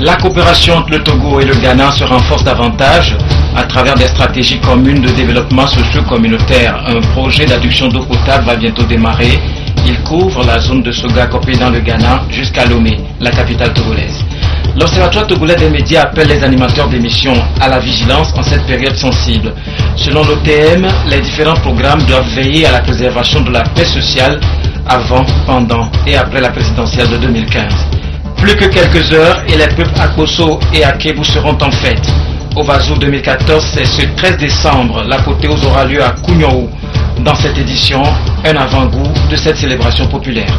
La coopération entre le Togo et le Ghana se renforce davantage à travers des stratégies communes de développement socio-communautaire. Un projet d'adduction d'eau potable va bientôt démarrer. Il couvre la zone de Soga-Kopé dans le Ghana jusqu'à Lomé, la capitale togolaise. L'Observatoire togolais des médias appelle les animateurs d'émissions à la vigilance en cette période sensible. Selon l'OTM, les différents programmes doivent veiller à la préservation de la paix sociale avant, pendant et après la présidentielle de 2015. Plus que quelques heures et les peuples Akbosso et Akebu seront en fête. Au Vazou 2014, c'est ce 13 décembre, l'apothéose aura lieu à Kouniou. Dans cette édition, un avant-goût de cette célébration populaire.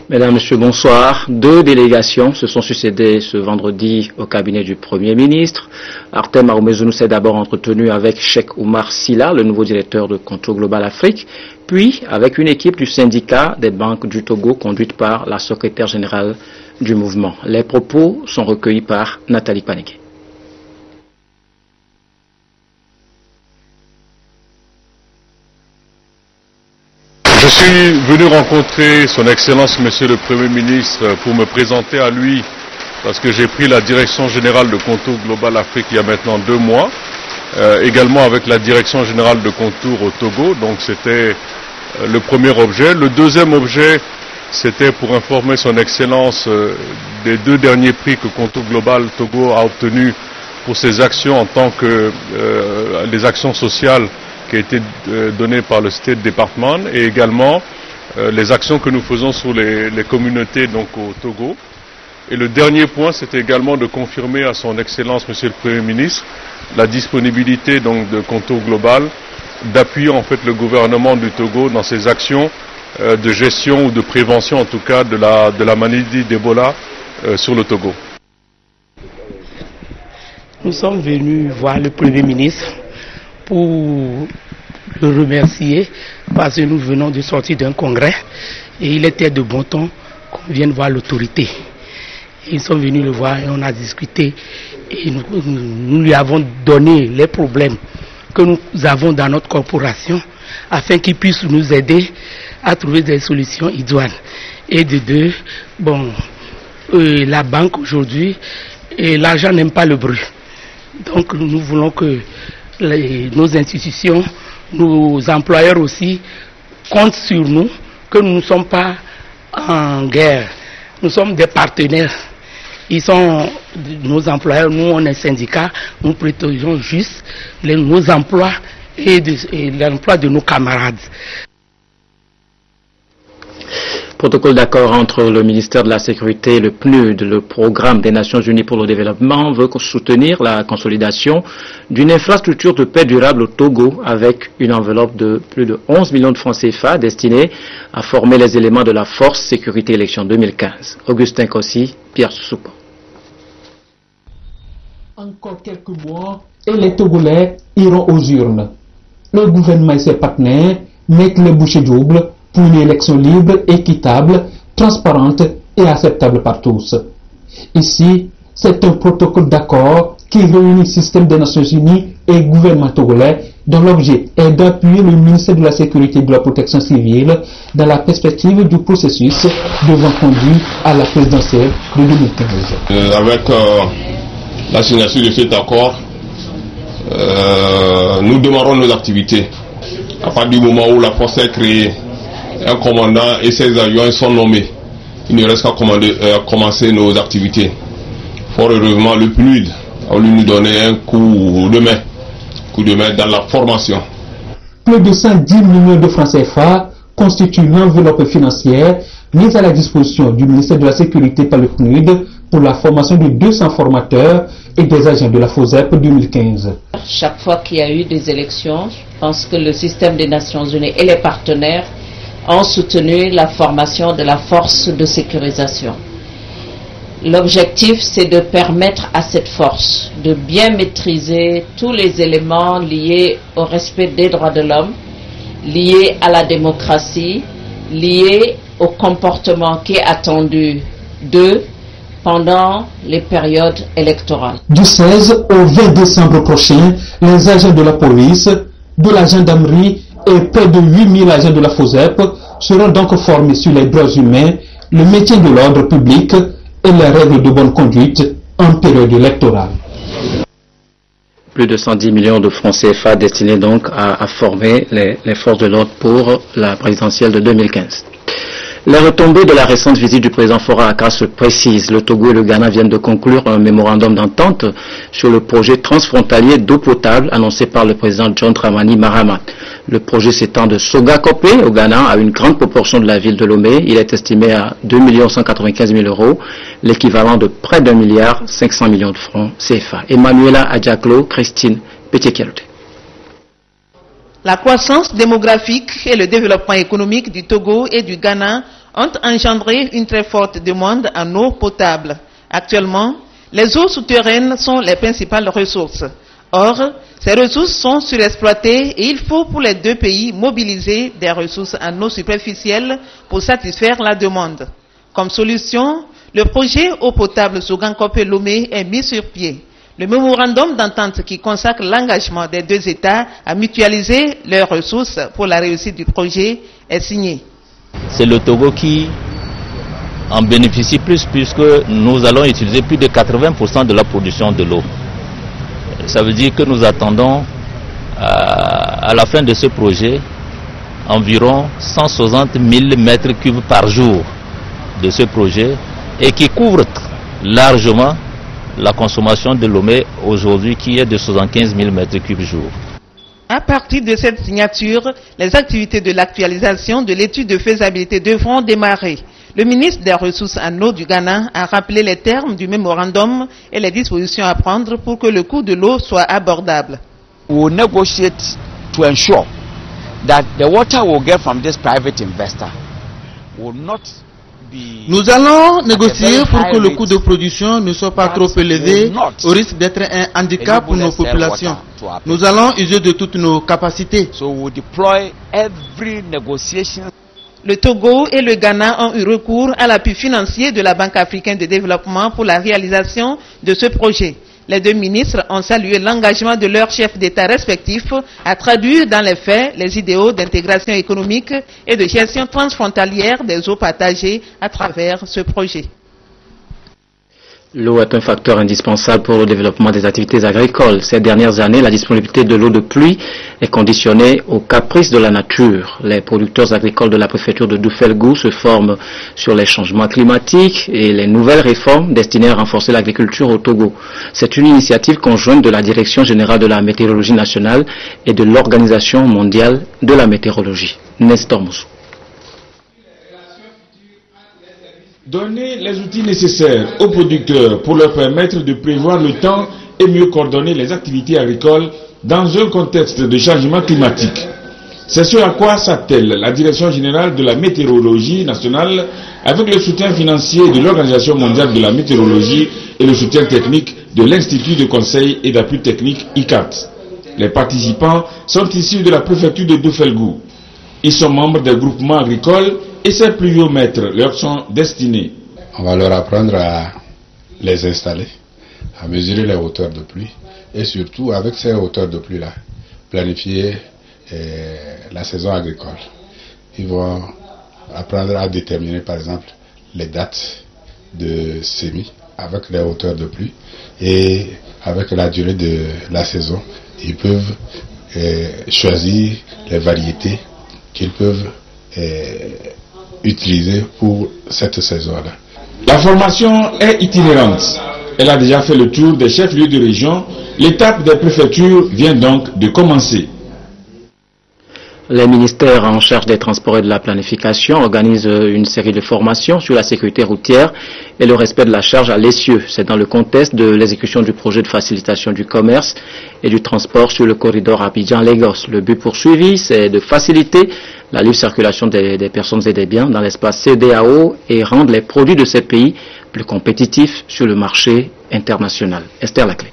Mesdames, Messieurs, bonsoir. 2 délégations se sont succédées ce vendredi au cabinet du Premier ministre. Artem Aoumezounou s'est d'abord entretenu avec Cheikh Oumar Silla, le nouveau directeur de Contour Global Afrique, puis avec une équipe du syndicat des banques du Togo conduite par la secrétaire générale du mouvement. Les propos sont recueillis par Nathalie Paneké. Je suis venu rencontrer son Excellence Monsieur le Premier ministre pour me présenter à lui parce que j'ai pris la direction générale de Contour Global Afrique il y a maintenant 2 mois, également avec la direction générale de Contour au Togo, donc c'était le premier objet. Le deuxième objet, c'était pour informer son Excellence des 2 derniers prix que Contour Global Togo a obtenus pour ses actions en tant que les actions sociales qui a été donné par le State Department et également les actions que nous faisons sur les communautés donc au Togo. Et le dernier point, c'était également de confirmer à son Excellence Monsieur le Premier ministre la disponibilité donc de Contour Global d'appuyer en fait le gouvernement du Togo dans ses actions de gestion ou de prévention en tout cas de la maladie d'Ebola sur le Togo. Nous sommes venus voir le Premier ministre pour le remercier parce que nous venons de sortir d'un congrès et il était de bon ton qu'on vienne voir l'autorité. Ils sont venus le voir et on a discuté et nous lui avons donné les problèmes que nous avons dans notre corporation afin qu'il puisse nous aider à trouver des solutions idoines. Et de 2, la banque aujourd'hui, l'argent n'aime pas le bruit. Donc nous voulons que nos institutions, nos employeurs aussi comptent sur nous, que nous ne sommes pas en guerre. Nous sommes des partenaires. Ils sont nos employeurs, nous on est syndicats, nous protégeons juste nos emplois et l'emploi de nos camarades. Protocole d'accord entre le ministère de la Sécurité et le PNUD, le Programme des Nations Unies pour le Développement, veut soutenir la consolidation d'une infrastructure de paix durable au Togo avec une enveloppe de plus de 11 millions de francs CFA destinée à former les éléments de la Force Sécurité Élection 2015. Augustin Kossi, Pierre Soupa. Encore quelques mois et les Togolais iront aux urnes. Le gouvernement et ses partenaires mettent les bouchées doubles pour une élection libre, équitable, transparente et acceptable par tous. Ici, c'est un protocole d'accord qui réunit le système des Nations Unies et le gouvernement togolais dont l'objet est d'appuyer le ministère de la Sécurité et de la Protection civile dans la perspective du processus devant conduire à la présidentielle de 2015. Avec la signature de cet accord, nous démarrons nos activités. À partir du moment où la force est créée, un commandant et ses avions sont nommés. Il ne reste qu'à commencer nos activités. Fort heureusement, le PNUD a voulu nous donner un coup de main dans la formation. Plus de 110 millions de francs CFA constituent l'enveloppe financière mise à la disposition du ministère de la Sécurité par le PNUD pour la formation de 200 formateurs et des agents de la FOSEP 2015. Chaque fois qu'il y a eu des élections, je pense que le système des Nations Unies et les partenaires ont soutenu la formation de la force de sécurisation. L'objectif, c'est de permettre à cette force de bien maîtriser tous les éléments liés au respect des droits de l'homme, liés à la démocratie, liés au comportement qui est attendu d'eux pendant les périodes électorales. Du 16 au 20 décembre prochain, les agents de la police, de la gendarmerie et près de 8000 agents de la FOSEP seront donc formés sur les droits humains, le maintien de l'ordre public et les règles de bonne conduite en période électorale. Plus de 110 millions de francs CFA destinés donc à former les forces de l'ordre pour la présidentielle de 2015. Les retombées de la récente visite du président Faure à Accra se précisent. Le Togo et le Ghana viennent de conclure un mémorandum d'entente sur le projet transfrontalier d'eau potable annoncé par le président John Dramani Mahama. Le projet s'étend de Soga-Kopé au Ghana à une grande proportion de la ville de Lomé. Il est estimé à 2 195 000 €, l'équivalent de près d'1 milliard 500 millions de francs CFA. Emmanuela Adjaklo, Christine Pétier-Keloté. La croissance démographique et le développement économique du Togo et du Ghana ont engendré une très forte demande en eau potable. Actuellement, les eaux souterraines sont les principales ressources. Or, ces ressources sont surexploitées et il faut pour les deux pays mobiliser des ressources en eau superficielle pour satisfaire la demande. Comme solution, le projet eau potable Soga-Kopé-Lomé est mis sur pied. Le mémorandum d'entente qui consacre l'engagement des deux États à mutualiser leurs ressources pour la réussite du projet est signé. C'est le Togo qui en bénéficie plus puisque nous allons utiliser plus de 80% de la production de l'eau. Ça veut dire que nous attendons à la fin de ce projet environ 160 000 mètres cubes par jour de ce projet et qui couvre largement la consommation de Lomé aujourd'hui qui est de 75 000 mètres cubes jour. À partir de cette signature, les activités de l'actualisation de l'étude de faisabilité devront démarrer. Le ministre des Ressources en eau du Ghana a rappelé les termes du mémorandum et les dispositions à prendre pour que le coût de l'eau soit abordable. We will negotiate to ensure that the water we'll get from this private investor will not. Nous allons négocier pour que le coût de production ne soit pas trop élevé au risque d'être un handicap pour nos populations. Nous allons user de toutes nos capacités. Le Togo et le Ghana ont eu recours à l'appui financier de la Banque africaine de développement pour la réalisation de ce projet. Les deux ministres ont salué l'engagement de leurs chefs d'État respectifs à traduire dans les faits les idéaux d'intégration économique et de gestion transfrontalière des eaux partagées à travers ce projet. L'eau est un facteur indispensable pour le développement des activités agricoles. Ces dernières années, la disponibilité de l'eau de pluie est conditionnée aux caprices de la nature. Les producteurs agricoles de la préfecture de Doufelgou se forment sur les changements climatiques et les nouvelles réformes destinées à renforcer l'agriculture au Togo. C'est une initiative conjointe de la Direction générale de la météorologie nationale et de l'Organisation mondiale de la météorologie. Nestor Moussou. Donner les outils nécessaires aux producteurs pour leur permettre de prévoir le temps et mieux coordonner les activités agricoles dans un contexte de changement climatique. C'est ce à quoi s'attelle la Direction générale de la météorologie nationale avec le soutien financier de l'Organisation mondiale de la météorologie et le soutien technique de l'Institut de conseil et d'appui technique ICAT. Les participants sont issus de la préfecture de Doufelgou. Ils sont membres des groupements agricoles et ces pluviomètres leur sont destinés. On va leur apprendre à les installer, à mesurer les hauteurs de pluie et surtout avec ces hauteurs de pluie-là, planifier la saison agricole. Ils vont apprendre à déterminer par exemple les dates de semis avec les hauteurs de pluie et avec la durée de la saison. Ils peuvent choisir les variétés qu'ils peuvent utiliser pour cette saison-là. La formation est itinérante. Elle a déjà fait le tour des chefs-lieux de région. L'étape des préfectures vient donc de commencer. Les ministères en charge des transports et de la planification organisent une série de formations sur la sécurité routière et le respect de la charge à l'essieu. C'est dans le contexte de l'exécution du projet de facilitation du commerce et du transport sur le corridor Abidjan-Lagos. Le but poursuivi, c'est de faciliter la libre circulation des personnes et des biens dans l'espace CEDEAO et rendre les produits de ces pays plus compétitifs sur le marché international. Esther Laclé.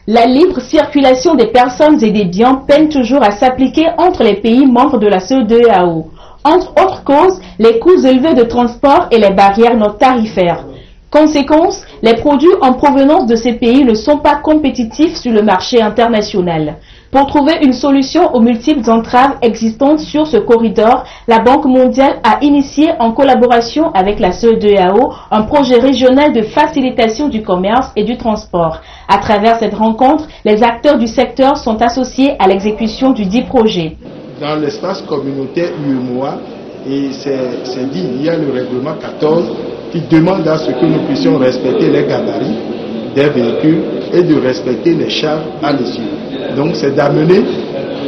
La libre circulation des personnes et des biens peine toujours à s'appliquer entre les pays membres de la CEDEAO. Entre autres causes, les coûts élevés de transport et les barrières non tarifaires. Conséquence, les produits en provenance de ces pays ne sont pas compétitifs sur le marché international. Pour trouver une solution aux multiples entraves existantes sur ce corridor, la Banque mondiale a initié en collaboration avec la CEDEAO un projet régional de facilitation du commerce et du transport. À travers cette rencontre, les acteurs du secteur sont associés à l'exécution du dit projet. Dans l'espace communautaire UEMOA, et c'est dit, il y a le règlement 14 qui demande à ce que nous puissions respecter les gabarits des véhicules et de respecter les charges à l'essieu. Donc c'est d'amener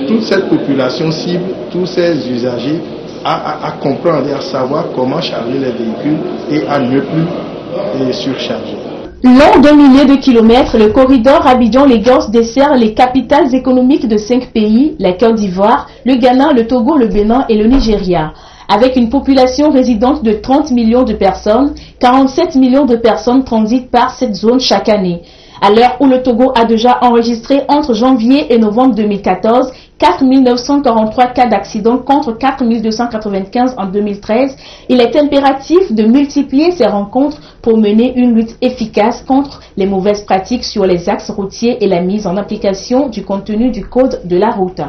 toute cette population cible, tous ces usagers à comprendre et à savoir comment charger les véhicules et à ne plus surcharger. Long d'un millier de kilomètres, le corridor Abidjan-Lagos dessert les capitales économiques de 5 pays, la Côte d'Ivoire, le Ghana, le Togo, le Bénin et le Nigeria. Avec une population résidente de 30 millions de personnes, 47 millions de personnes transitent par cette zone chaque année. À l'heure où le Togo a déjà enregistré entre janvier et novembre 2014 4 943 cas d'accidents contre 4 295 en 2013, il est impératif de multiplier ces rencontres pour mener une lutte efficace contre les mauvaises pratiques sur les axes routiers et la mise en application du contenu du code de la route.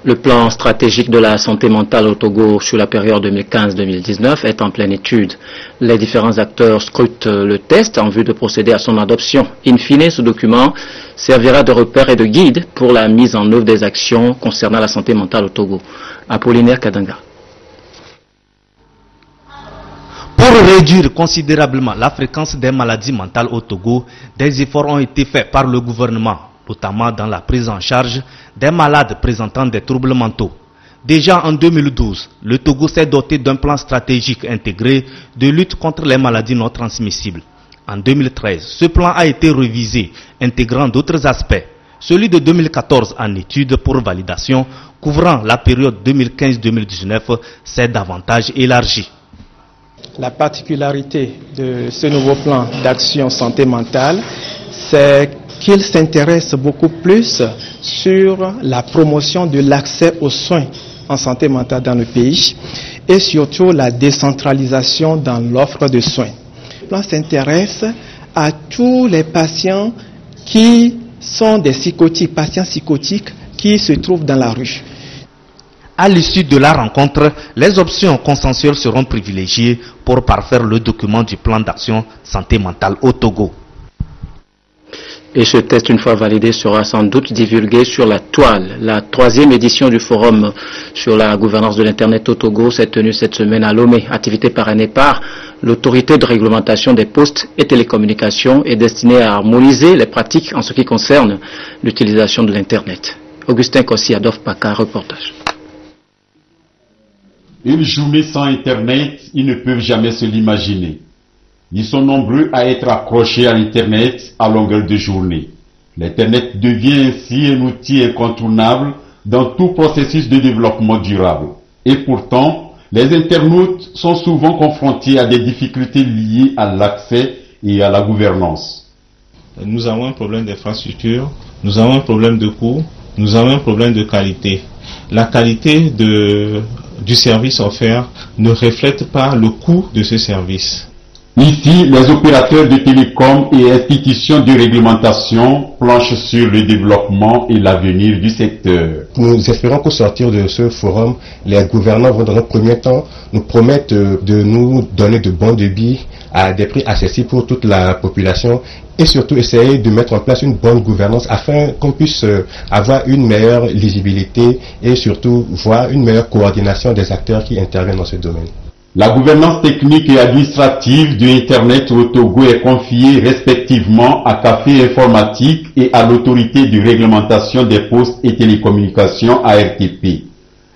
Le plan stratégique de la santé mentale au Togo sur la période 2015-2019 est en pleine étude. Les différents acteurs scrutent le test en vue de procéder à son adoption. In fine, ce document servira de repère et de guide pour la mise en œuvre des actions concernant la santé mentale au Togo. Apollinaire Kadanga. Pour réduire considérablement la fréquence des maladies mentales au Togo, des efforts ont été faits par le gouvernement, notamment dans la prise en charge des malades présentant des troubles mentaux. Déjà en 2012, le Togo s'est doté d'un plan stratégique intégré de lutte contre les maladies non transmissibles. En 2013, ce plan a été révisé, intégrant d'autres aspects. Celui de 2014 en étude pour validation, couvrant la période 2015-2019, s'est davantage élargi. La particularité de ce nouveau plan d'action santé mentale, c'est qu'il s'intéresse beaucoup plus sur la promotion de l'accès aux soins en santé mentale dans le pays et surtout la décentralisation dans l'offre de soins. Le plan s'intéresse à tous les patients qui sont des psychotiques, patients psychotiques qui se trouvent dans la rue. À l'issue de la rencontre, les options consensuelles seront privilégiées pour parfaire le document du plan d'action santé mentale au Togo. Et ce test, une fois validé, sera sans doute divulgué sur la toile. La 3e édition du forum sur la gouvernance de l'Internet au Togo s'est tenue cette semaine à Lomé. Activité parrainée par l'autorité de réglementation des postes et télécommunications est destinée à harmoniser les pratiques en ce qui concerne l'utilisation de l'Internet. Augustin Kossi, Adolphe Paca, reportage. Une journée sans Internet, ils ne peuvent jamais se l'imaginer. Ils sont nombreux à être accrochés à l'Internet à longueur de journée. L'Internet devient ainsi un outil incontournable dans tout processus de développement durable. Et pourtant, les internautes sont souvent confrontés à des difficultés liées à l'accès et à la gouvernance. Nous avons un problème d'infrastructure, nous avons un problème de coût, nous avons un problème de qualité. La qualité du service offert ne reflète pas le coût de ce service. Ici, les opérateurs de télécom et institutions de réglementation planchent sur le développement et l'avenir du secteur. Nous espérons qu'au sortir de ce forum, les gouvernants vont dans un premier temps nous promettre de nous donner de bons débits à des prix accessibles pour toute la population et surtout essayer de mettre en place une bonne gouvernance afin qu'on puisse avoir une meilleure lisibilité et surtout voir une meilleure coordination des acteurs qui interviennent dans ce domaine. La gouvernance technique et administrative de Internet au Togo est confiée respectivement à Café Informatique et à l'autorité de réglementation des postes et télécommunications ARTP.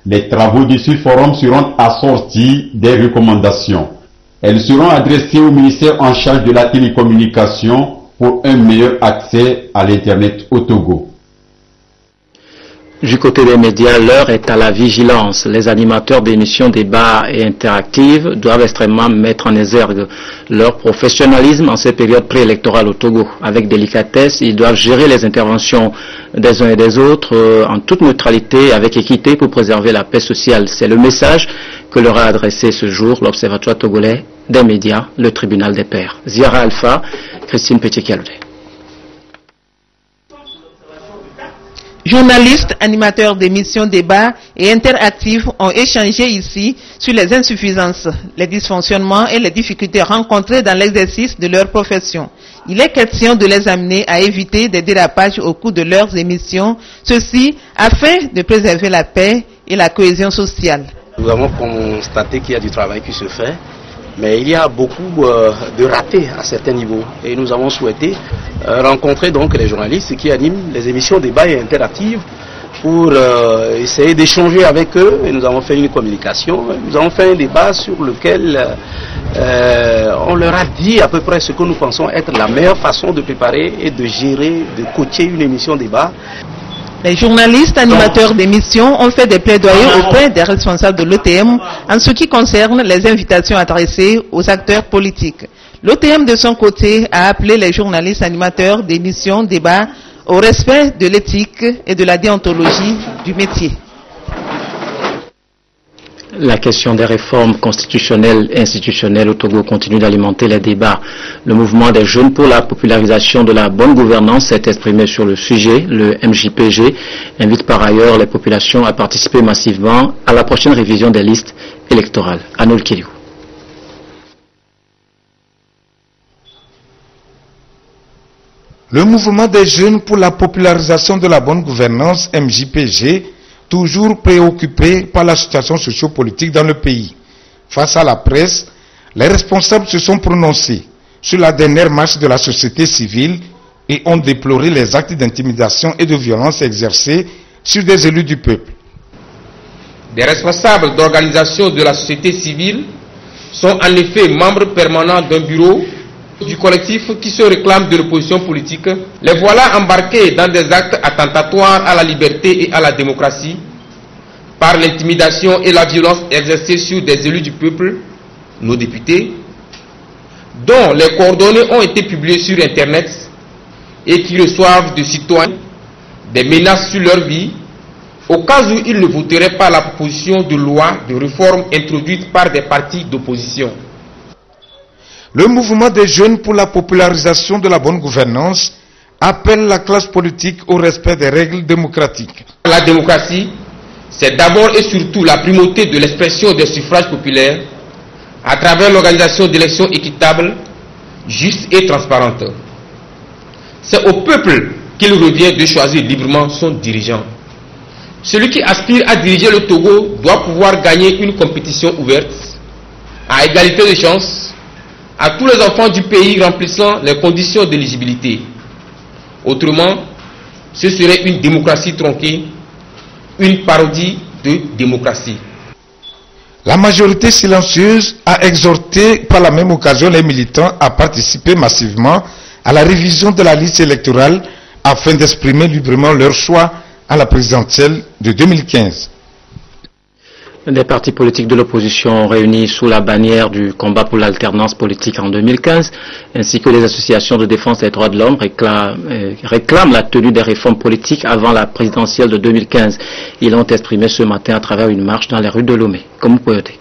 Les travaux de ce forum seront assortis des recommandations. Elles seront adressées au ministère en charge de la télécommunication pour un meilleur accès à l'Internet au Togo. Du côté des médias, l'heure est à la vigilance. Les animateurs d'émissions débats et interactives doivent extrêmement mettre en exergue leur professionnalisme en cette période préélectorale au Togo. Avec délicatesse, ils doivent gérer les interventions des uns et des autres en toute neutralité, avec équité pour préserver la paix sociale. C'est le message que leur a adressé ce jour l'Observatoire togolais des médias, le tribunal des pairs. Ziara Alpha, Christine Petit-Calvé. Journalistes, animateurs d'émissions, débats et interactifs ont échangé ici sur les insuffisances, les dysfonctionnements et les difficultés rencontrées dans l'exercice de leur profession. Il est question de les amener à éviter des dérapages au cours de leurs émissions, ceci afin de préserver la paix et la cohésion sociale. Nous avons constaté qu'il y a du travail qui se fait, mais il y a beaucoup de ratés à certains niveaux. Et nous avons souhaité rencontrer donc les journalistes qui animent les émissions débats et interactives pour essayer d'échanger avec eux. Et nous avons fait une communication, nous avons fait un débat sur lequel on leur a dit à peu près ce que nous pensons être la meilleure façon de préparer et de gérer, de coacher une émission débat. Les journalistes, animateurs d'émissions ont fait des plaidoyers auprès des responsables de l'OTM en ce qui concerne les invitations adressées aux acteurs politiques. L'OTM de son côté a appelé les journalistes, animateurs d'émissions, débats au respect de l'éthique et de la déontologie du métier. La question des réformes constitutionnelles et institutionnelles au Togo continue d'alimenter les débats. Le mouvement des jeunes pour la popularisation de la bonne gouvernance s'est exprimé sur le sujet. Le MJPG invite par ailleurs les populations à participer massivement à la prochaine révision des listes électorales. Anol Kiliou. Le mouvement des jeunes pour la popularisation de la bonne gouvernance, MJPG, toujours préoccupé par la situation sociopolitique dans le pays. Face à la presse, les responsables se sont prononcés sur la dernière marche de la société civile et ont déploré les actes d'intimidation et de violence exercés sur des élus du peuple. Des responsables d'organisations de la société civile sont en effet membres permanents d'un bureau du collectif qui se réclame de l'opposition politique. Les voilà embarqués dans des actes attentatoires à la liberté et à la démocratie par l'intimidation et la violence exercées sur des élus du peuple, nos députés, dont les coordonnées ont été publiées sur Internet et qui reçoivent de citoyens des menaces sur leur vie au cas où ils ne voteraient pas la proposition de loi de réforme introduite par des partis d'opposition. Le mouvement des jeunes pour la popularisation de la bonne gouvernance appelle la classe politique au respect des règles démocratiques. La démocratie, c'est d'abord et surtout la primauté de l'expression des suffrages populaires à travers l'organisation d'élections équitables, justes et transparentes. C'est au peuple qu'il revient de choisir librement son dirigeant. Celui qui aspire à diriger le Togo doit pouvoir gagner une compétition ouverte, à égalité de chances, à tous les enfants du pays remplissant les conditions d'éligibilité. Autrement, ce serait une démocratie tronquée, une parodie de démocratie. La majorité silencieuse a exhorté par la même occasion les militants à participer massivement à la révision de la liste électorale afin d'exprimer librement leur choix à la présidentielle de 2015. Des partis politiques de l'opposition réunis sous la bannière du combat pour l'alternance politique en 2015, ainsi que les associations de défense des droits de l'homme réclament la tenue des réformes politiques avant la présidentielle de 2015. Ils l'ont exprimé ce matin à travers une marche dans les rues de Lomé. Comme vous pouvez noter.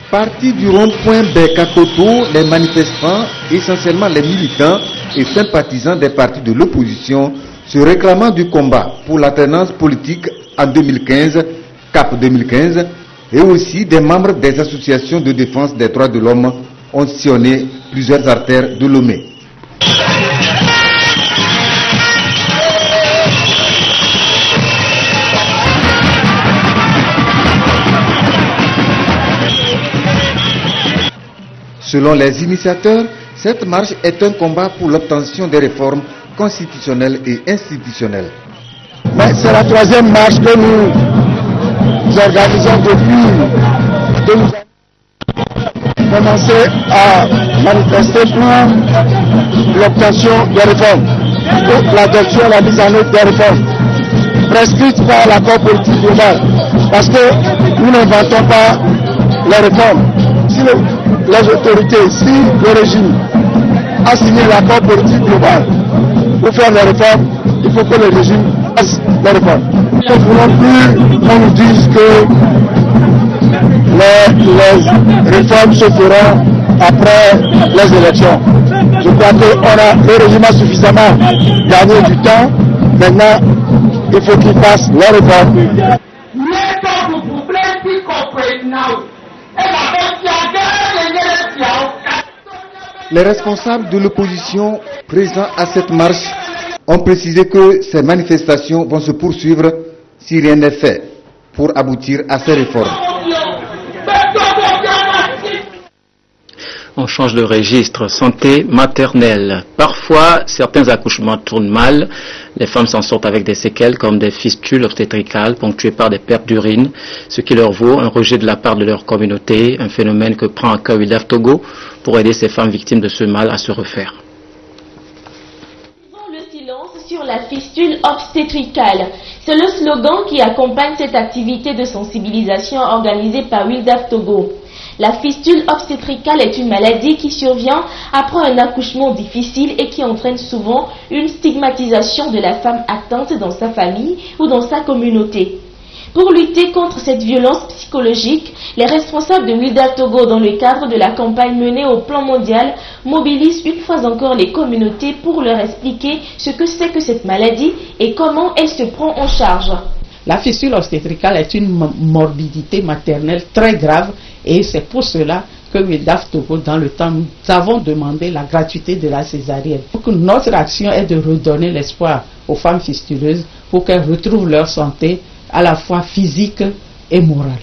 Partis du rond-point Bekakoto, les manifestants, essentiellement les militants et sympathisants des partis de l'opposition, se réclamant du combat pour l'alternance politique en 2015, CAP 2015, et aussi des membres des associations de défense des droits de l'homme ont sillonné plusieurs artères de Lomé. Selon les initiateurs, cette marche est un combat pour l'obtention des réformes constitutionnelles et institutionnelles. Mais c'est la troisième marche que nous organisons depuis que nous avons commencé à manifester pour l'obtention des réformes, pour l'adoption et la mise en œuvre des réformes prescrites par l'accord politique global. Parce que nous n'inventons pas les réformes. Si les autorités, si le régime a signé l'accord politique global pour faire les réformes, il faut que le régime fasse les réformes. Nous ne voulons plus qu'on nous dise que les réformes se feront après les élections. Je crois que le régime a suffisamment gagné du temps. Maintenant, il faut qu'ils fassent les réformes. Les responsables de l'opposition présents à cette marche ont précisé que ces manifestations vont se poursuivre si rien n'est fait pour aboutir à ces réformes. On change de registre. Santé maternelle. Parfois, certains accouchements tournent mal. Les femmes s'en sortent avec des séquelles comme des fistules obstétricales ponctuées par des pertes d'urine, ce qui leur vaut un rejet de la part de leur communauté, un phénomène que prend à cœur WILDAF Togo pour aider ces femmes victimes de ce mal à se refaire. Le silence sur la fistule obstétricale. C'est le slogan qui accompagne cette activité de sensibilisation organisée par WILDAF Togo. La fistule obstétricale est une maladie qui survient après un accouchement difficile et qui entraîne souvent une stigmatisation de la femme atteinte dans sa famille ou dans sa communauté. Pour lutter contre cette violence psychologique, les responsables de WILDAF Togo, dans le cadre de la campagne menée au plan mondial, mobilisent une fois encore les communautés pour leur expliquer ce que c'est que cette maladie et comment elle se prend en charge. La fistule obstétricale est une morbidité maternelle très grave et c'est pour cela que WILDAF Togo, dans le temps, nous avons demandé la gratuité de la césarienne. Donc, notre action est de redonner l'espoir aux femmes fistuleuses pour qu'elles retrouvent leur santé à la fois physique et morale.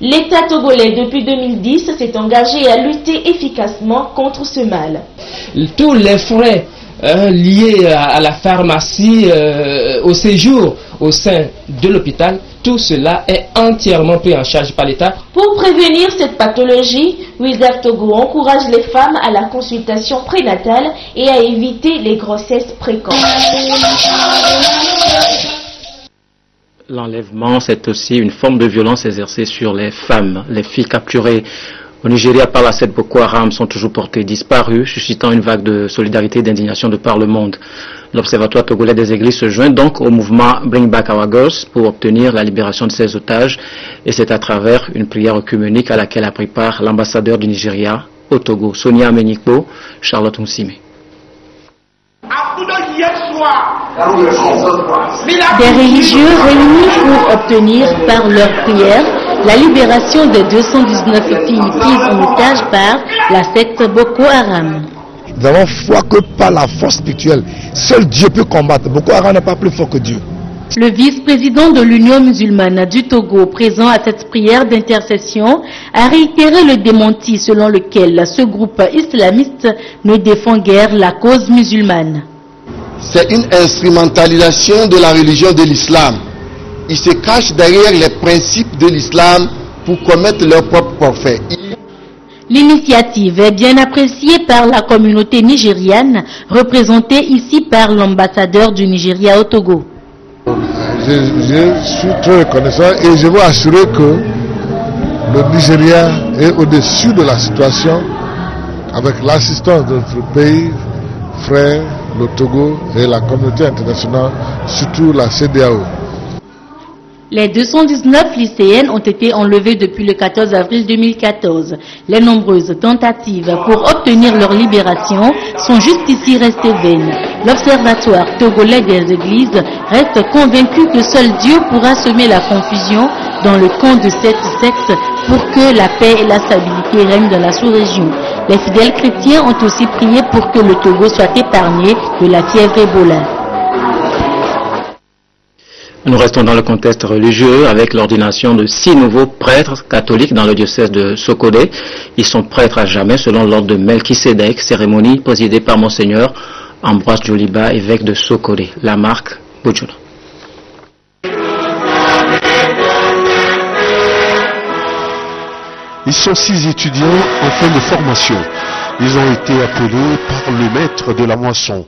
L'État togolais, depuis 2010, s'est engagé à lutter efficacement contre ce mal. Tous les frais liés à la pharmacie, au séjour au sein de l'hôpital, tout cela est entièrement pris en charge par l'État. Pour prévenir cette pathologie, WILDAF Togo encourage les femmes à la consultation prénatale et à éviter les grossesses précoces. L'enlèvement, c'est aussi une forme de violence exercée sur les femmes. Les filles capturées au Nigeria par la secte Boko Haram sont toujours portées disparues, suscitant une vague de solidarité et d'indignation de par le monde. L'Observatoire togolais des églises se joint donc au mouvement Bring Back Our Girls pour obtenir la libération de ces otages, et c'est à travers une prière œcuménique à laquelle a pris part l'ambassadeur du Nigeria au Togo, Sonia Amenikbo, Charlotte Moussime. Des religieux réunis pour obtenir par leur prière la libération des 219 filles prises en otage par la secte Boko Haram. Nous avons foi que par la force spirituelle, seul Dieu peut combattre. Boko Haram n'est pas plus fort que Dieu. Le vice-président de l'Union musulmane du Togo, présent à cette prière d'intercession, a réitéré le démenti selon lequel ce groupe islamiste ne défend guère la cause musulmane. C'est une instrumentalisation de la religion de l'islam. Ils se cachent derrière les principes de l'islam pour commettre leurs propres forfaits. L'initiative est bien appréciée par la communauté nigériane, représentée ici par l'ambassadeur du Nigeria au Togo. Je suis très reconnaissant et je veux assurer que le Nigeria est au-dessus de la situation avec l'assistance de notre pays, frère, le Togo et la communauté internationale, surtout la CEDEAO. Les 219 lycéennes ont été enlevées depuis le 14 avril 2014. Les nombreuses tentatives pour obtenir leur libération sont jusqu'ici restées vaines. L'Observatoire togolais des églises reste convaincu que seul Dieu pourra semer la confusion dans le camp de cette secte pour que la paix et la stabilité règnent dans la sous-région. Les fidèles chrétiens ont aussi prié pour que le Togo soit épargné de la fièvre Ebola. Nous restons dans le contexte religieux avec l'ordination de 6 nouveaux prêtres catholiques dans le diocèse de Sokodé. Ils sont prêtres à jamais selon l'ordre de Melchisédek, cérémonie présidée par Monseigneur Ambroise Djoliba, évêque de Sokodé. La marque Bojuna. Ils sont 6 étudiants en fin de formation. Ils ont été appelés par le maître de la moisson.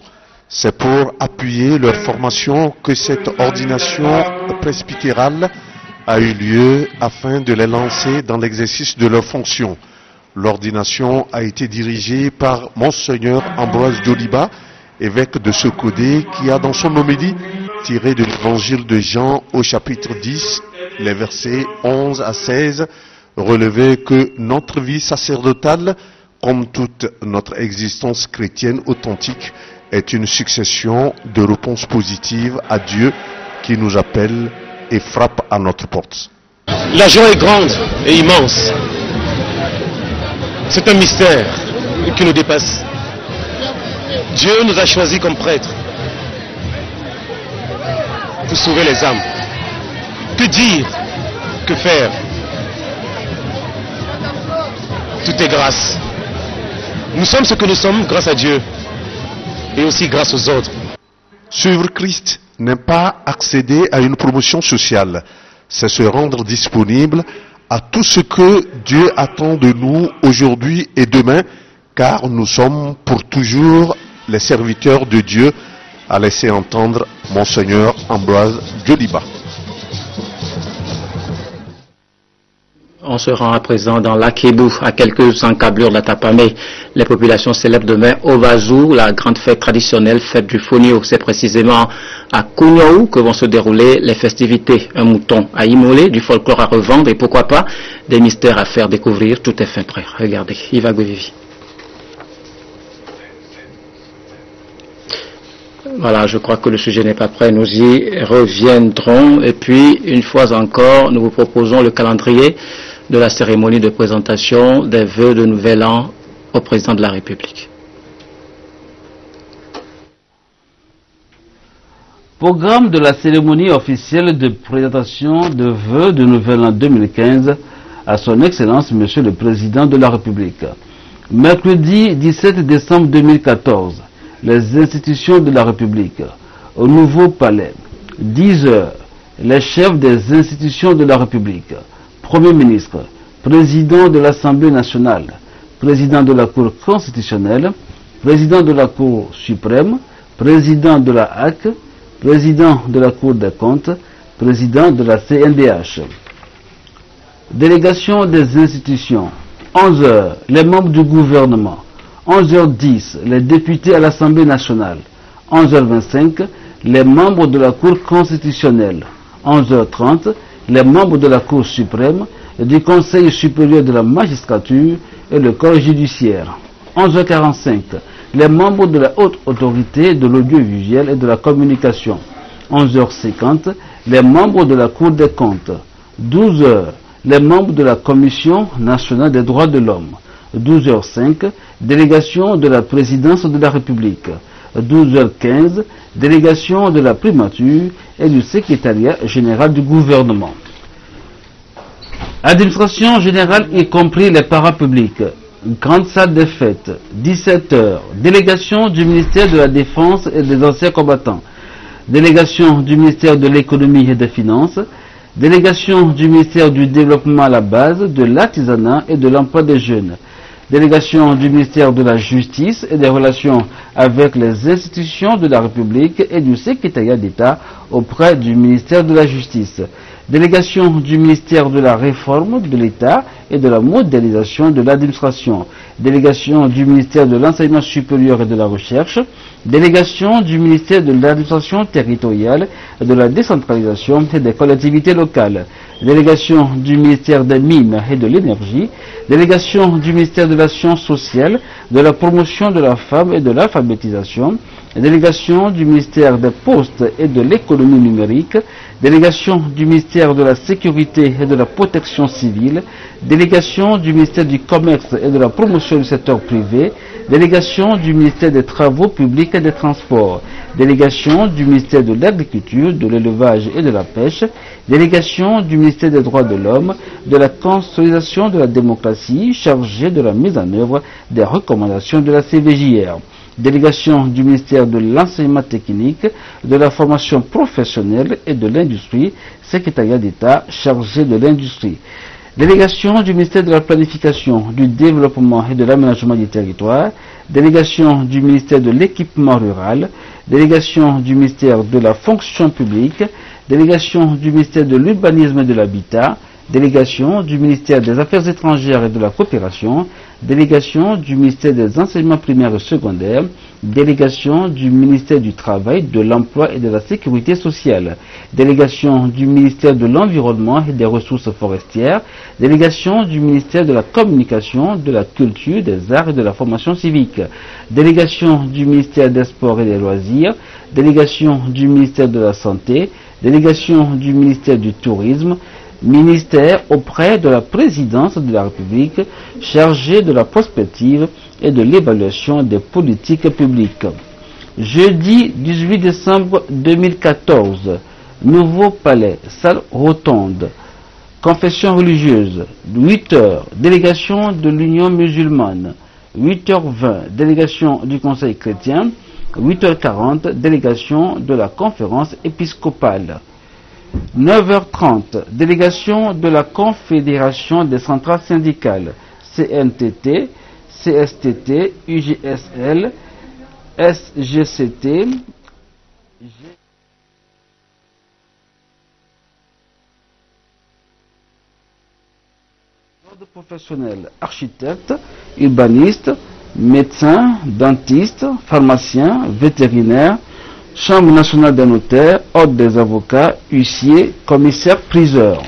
C'est pour appuyer leur formation que cette ordination presbytérale a eu lieu afin de les lancer dans l'exercice de leurs fonctions. L'ordination a été dirigée par Monseigneur Ambroise Djoliba, évêque de Sokodé, qui a dans son homélie tiré de l'évangile de Jean au chapitre 10, les versets 11 à 16, relever que notre vie sacerdotale, comme toute notre existence chrétienne authentique, est une succession de réponses positives à Dieu qui nous appelle et frappe à notre porte. La joie est grande et immense. C'est un mystère qui nous dépasse. Dieu nous a choisis comme prêtres pour sauver les âmes. Que dire? Que faire? Tout est grâce. Nous sommes ce que nous sommes grâce à Dieu et aussi grâce aux autres. Suivre Christ n'est pas accéder à une promotion sociale, c'est se rendre disponible à tout ce que Dieu attend de nous aujourd'hui et demain, car nous sommes pour toujours les serviteurs de Dieu, a laissé entendre Monseigneur Ambroise Djoliba. On se rend à présent dans l'Akébou, à quelques encablures de la Tapamé. Les populations célèbrent demain Ovazou, la grande fête traditionnelle, fête du Fonio. C'est précisément à Kouniaou que vont se dérouler les festivités. Un mouton à immoler, du folklore à revendre et pourquoi pas des mystères à faire découvrir. Tout est fin prêt. Regardez, Yves Govivi. Voilà, je crois que le sujet n'est pas prêt. Nous y reviendrons. Et puis, une fois encore, nous vous proposons le calendrier de la cérémonie de présentation des vœux de Nouvel An au président de la République. Programme de la cérémonie officielle de présentation de vœux de Nouvel An 2015 à son Excellence Monsieur le Président de la République. Mercredi 17 décembre 2014, les institutions de la République, au Nouveau Palais, 10 heures, les chefs des institutions de la République, Premier ministre, Président de l'Assemblée nationale, Président de la Cour constitutionnelle, Président de la Cour suprême, Président de la HAC, Président de la Cour des comptes, Président de la CNDH. Délégation des institutions, 11 heures, les membres du gouvernement, 11h10, les députés à l'Assemblée nationale, 11h25, les membres de la Cour constitutionnelle, 11h30, les membres de la Cour suprême, du Conseil supérieur de la magistrature et le corps judiciaire. 11h45, les membres de la haute autorité de l'audiovisuel et de la communication. 11h50, les membres de la Cour des comptes. 12h, les membres de la Commission nationale des droits de l'homme. 12h05, délégation de la présidence de la République. 12h15, délégation de la primature et du secrétariat général du gouvernement. Administration générale y compris les parapublics. Grande salle des fêtes, 17h, délégation du ministère de la Défense et des anciens combattants. Délégation du ministère de l'économie et des finances. Délégation du ministère du développement à la base, de l'artisanat et de l'emploi des jeunes. Délégation du ministère de la Justice et des relations avec les institutions de la République et du secrétariat d'État auprès du ministère de la Justice. Délégation du ministère de la Réforme de l'État et de la modernisation de l'administration. Délégation du ministère de l'Enseignement supérieur et de la Recherche. Délégation du ministère de l'Administration territoriale et de la décentralisation et des collectivités locales. Délégation du ministère des Mines et de l'Énergie. Délégation du ministère de la Science sociale, de la promotion de la femme et de l'alphabétisation. Délégation du ministère des Postes et de l'économie numérique. Délégation du ministère de la Sécurité et de la Protection civile. Délégation du ministère du Commerce et de la promotion du secteur privé. Délégation du ministère des Travaux publics et des Transports. Délégation du ministère de l'Agriculture, de l'Élevage et de la Pêche. Délégation du ministère des Droits de l'Homme, de la consolidation de la démocratie, chargée de la mise en œuvre des recommandations de la CVJR. Délégation du ministère de l'Enseignement technique, de la formation professionnelle et de l'industrie, secrétariat d'État chargé de l'industrie. Délégation du ministère de la Planification, du Développement et de l'Aménagement du territoire. Délégation du ministère de l'Équipement rural. Délégation du ministère de la Fonction publique. Délégation du ministère de l'Urbanisme et de l'Habitat. Délégation du ministère des Affaires étrangères et de la Coopération. délégation du ministère des enseignements primaires et secondaires, délégation du ministère du Travail, de l'Emploi et de la Sécurité sociale, délégation du ministère de l'Environnement et des Ressources forestières, délégation du ministère de la Communication, de la Culture, des Arts et de la Formation civique, délégation du ministère des Sports et des Loisirs, délégation du ministère de la Santé, délégation du ministère du Tourisme, ministère auprès de la présidence de la République chargé de la prospective et de l'évaluation des politiques publiques. Jeudi 18 décembre 2014, Nouveau Palais, salle rotonde, confession religieuse, 8h, délégation de l'Union musulmane, 8h20, délégation du Conseil chrétien, 8h40, délégation de la conférence épiscopale. 9h30, délégation de la Confédération des centrales syndicales, CNTT, CSTT, UGSL, SGCT, ordre professionnel, architectes, urbanistes, médecins, dentistes, pharmaciens, vétérinaires, Chambre nationale des notaires, ordre des avocats, huissiers, commissaires, priseurs.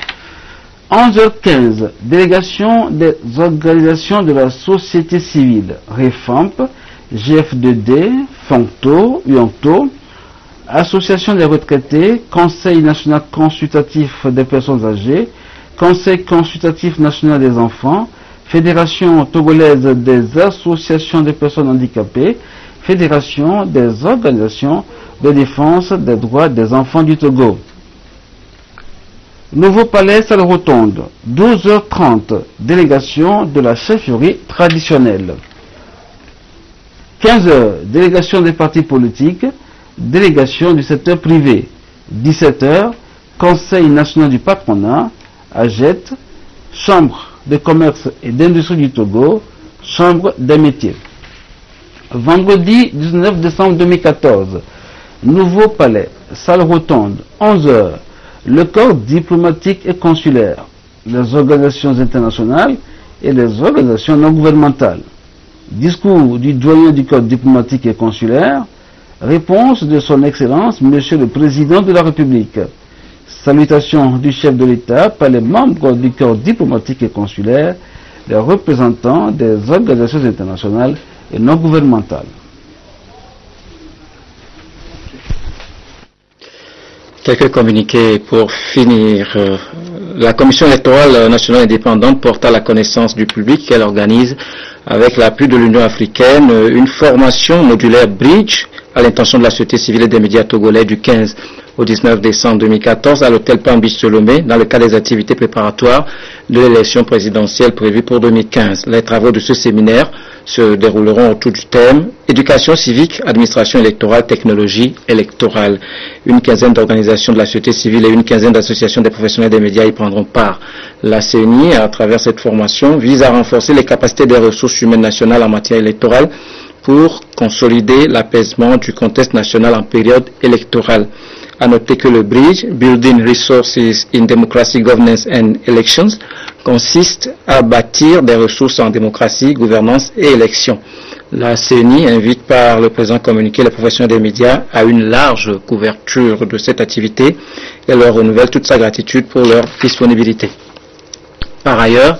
11h15, délégation des organisations de la société civile, REFAMP, GF2D, FONCTO, UONCTO, Association des retraités, Conseil national consultatif des personnes âgées, Conseil consultatif national des enfants, Fédération togolaise des associations des personnes handicapées, Fédération des organisations de défense des droits des enfants du Togo. Nouveau Palais, salle rotonde, 12h30, délégation de la chefferie traditionnelle. 15h, délégation des partis politiques, délégation du secteur privé. 17h, Conseil national du patronat, AGET, Chambre de commerce et d'industrie du Togo, Chambre des métiers. Vendredi 19 décembre 2014, Nouveau Palais, salle rotonde, 11h, le corps diplomatique et consulaire, les organisations internationales et les organisations non gouvernementales. Discours du doyen du corps diplomatique et consulaire, réponse de son Excellence, Monsieur le Président de la République. Salutations du chef de l'État par les membres du corps diplomatique et consulaire, les représentants des organisations internationales et non gouvernementales. Quelques communiqués pour finir. La Commission électorale nationale indépendante porte à la connaissance du public qu'elle organise avec l'appui de l'Union africaine une formation modulaire Bridge à l'intention de la société civile et des médias togolais du 15 au 19 décembre 2014 à l'hôtel Pambi-Solomé dans le cadre des activités préparatoires de l'élection présidentielle prévue pour 2015. Les travaux de ce séminaire se dérouleront autour du thème éducation civique, administration électorale, technologie électorale. Une quinzaine d'organisations de la société civile et une quinzaine d'associations des professionnels des médias y prendront part. La CENI, à travers cette formation, vise à renforcer les capacités des ressources humaines nationales en matière électorale pour consolider l'apaisement du contexte national en période électorale. À noter que le Bridge, Building Resources in Democracy, Governance and Elections, consiste à bâtir des ressources en démocratie, gouvernance et élections. La CENI invite par le présent communiqué les professionnels des médias à une large couverture de cette activité et leur renouvelle toute sa gratitude pour leur disponibilité. Par ailleurs,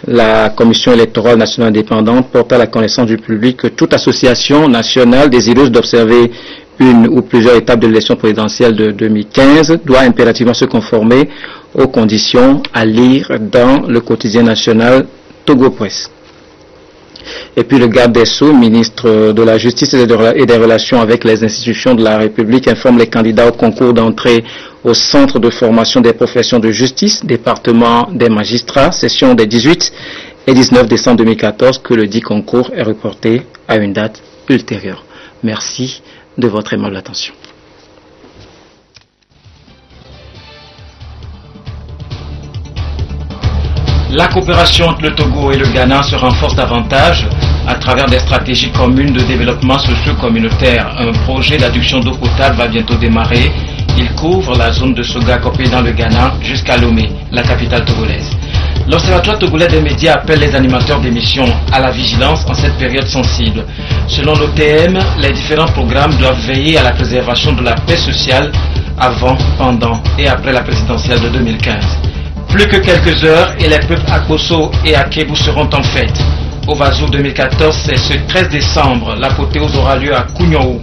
la Commission électorale nationale indépendante porte à la connaissance du public que toute association nationale désireuse d'observer une ou plusieurs étapes de l'élection présidentielle de 2015 doit impérativement se conformer aux conditions à lire dans le quotidien national Togo Presse. Et puis le garde des Sceaux, ministre de la Justice et des Relations avec les institutions de la République, informe les candidats au concours d'entrée au Centre de formation des professions de justice, département des magistrats, session des 18 et 19 décembre 2014, que le dit concours est reporté à une date ultérieure. Merci de votre aimable attention. La coopération entre le Togo et le Ghana se renforce davantage à travers des stratégies communes de développement socio-communautaire. Un projet d'adduction d'eau potable va bientôt démarrer. Il couvre la zone de Soga Kopé dans le Ghana jusqu'à Lomé, la capitale togolaise. L'Observatoire togolais des médias appelle les animateurs d'émissions à la vigilance en cette période sensible. Selon l'OTM, les différents programmes doivent veiller à la préservation de la paix sociale avant, pendant et après la présidentielle de 2015. Plus que quelques heures et les peuples Akoso et Akebu seront en fête. Au Vazou 2014, c'est ce 13 décembre, l'apothéose aura lieu à Kounioou.